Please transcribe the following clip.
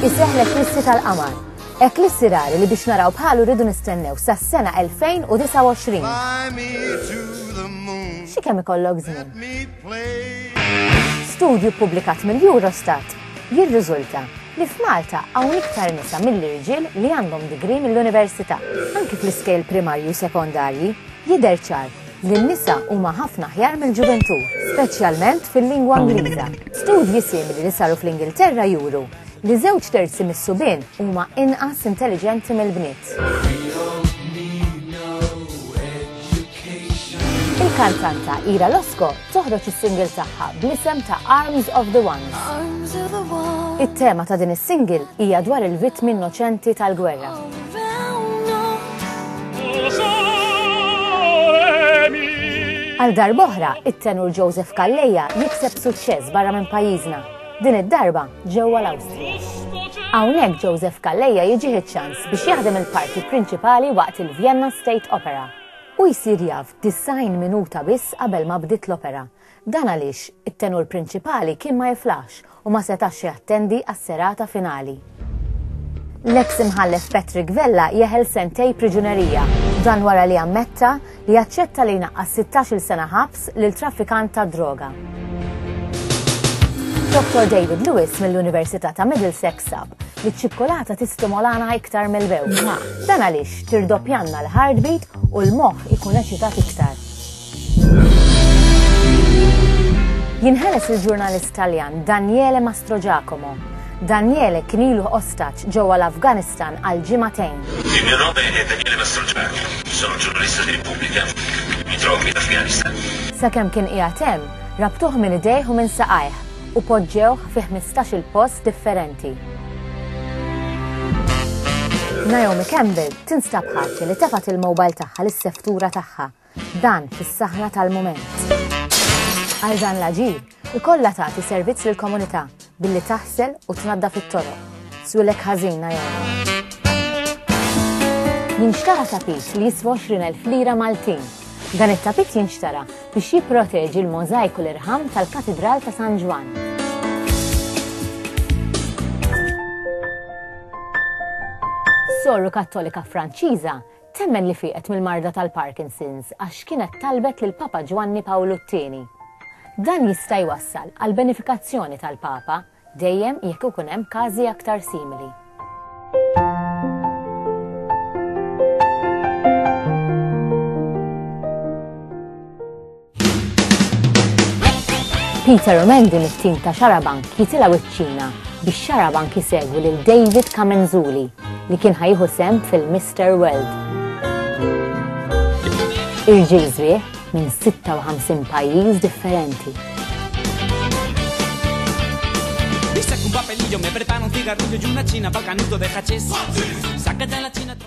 Iseħħ l-eklissi tal-qamar. Eklissi rari li biex naraw bħalu rridu nistennew sas-sena 2029. Xi kemm ikollok żmien? Studju ppubblikat mill-Eurostat jirriżulta li f'Malta hawn iktar nisa mill-irġiel li għandhom degree mill-università. Anki fl-iskejl primarju u sekondarji jidher ċar li n-nisa huma ħafna aħjar mill-ġuventur, speċjalment fil-lingwa Ingliża. Studji simili li saru fl-Ingilterra juru li 2/3 mis-subien huma inqas intelligenti mill-bniet. Il-kantanta Ira Losko toħroġ is-single tagħha bl-isem ta' Arms of the Ones. It-tema ta' din is-single hija dwar il-vittmi innoċenti tal-gwerra. Għal darb'oħra, it-tenur Joseph Calleja jikseb suċċess barra minn pajjiżna. Din id-darba ġewwa l-Awstrija. Hawnhekk Joseph Calleja jiġi ċans biex jaħdem il-parti prinċipali waqt il-Vienna State Opera. U jsir jaf 90 minuta biss qabel ma bdiet l-opera. Dan għaliex it-tenur prinċipali kien ma jiflax u ma setax jattendi għas-serata finali. L-eks imħallef Patrick Vella jeħel sentej priġunerija, dan wara li ammetta li jaċċetta li jnaqqas 16-il sena ħabs lil traffikant ta' droga. Dr. David Lewis mill-Università ta' Middlesex sab li ċ-ċikkolata tistimolana iktar mill-bew. Dan għaliex tirdoppjanna l-heartbeat u l-moħħ ikun eċitat iktar. Jinħeles il-ġurnalist Taljan Daniele Mastrogiacomo. Daniele kien ilu ostaġġ ġewwa l-Afganistan għal ġimagħtejn. Il mio nome è Daniele Mastrogiacomo. Sono giornalista di Repubblica. Mi trovo in Afghanistan. Sakemm kien qiegħed hemm, rabtuh minn idejh u minn saqajh u poġġewh fi 15-il post differenti. Naomi Campbell tinstab ħaġa li tefat il-mowbajl tagħha lis-seftura tagħha, dan fis-saħħa tal-mument. Għal dan l-aġir ikollha tagħti servizz lill-komunità billi taħsel u tnaddaf it-toroq. Swilek ħażin Naomi. Jinxtara tapit li jiswa 20,000 lira Maltin. Dan it-tapit jinxtara biex jipproteġi l-możajku l-irħam tal-Katedral ta' San Ġwan. Sorru Kattolika Franċiża temmen li fieqet mill-marda tal-Parkinson's għax kienet talbet lil Papa Giovanni Paolo II. Dan jista' jwassal għal benefikazzjoni tal-Papa dejjem jekk ikun hemm każi aktar simili. Peter Omendi mit-tim ta' Xarabank jitilgħu iċ-Ċina biex Xarabank isegwu lil David Kamenzuli li kien ħajħu sem fil-Mr. World. Irġiel żbieħ minn 56 pajjiż differenti. Saca un papelillo, me prepara un cigarrillo y una china pa'l canuto de hachís. Sácate la china.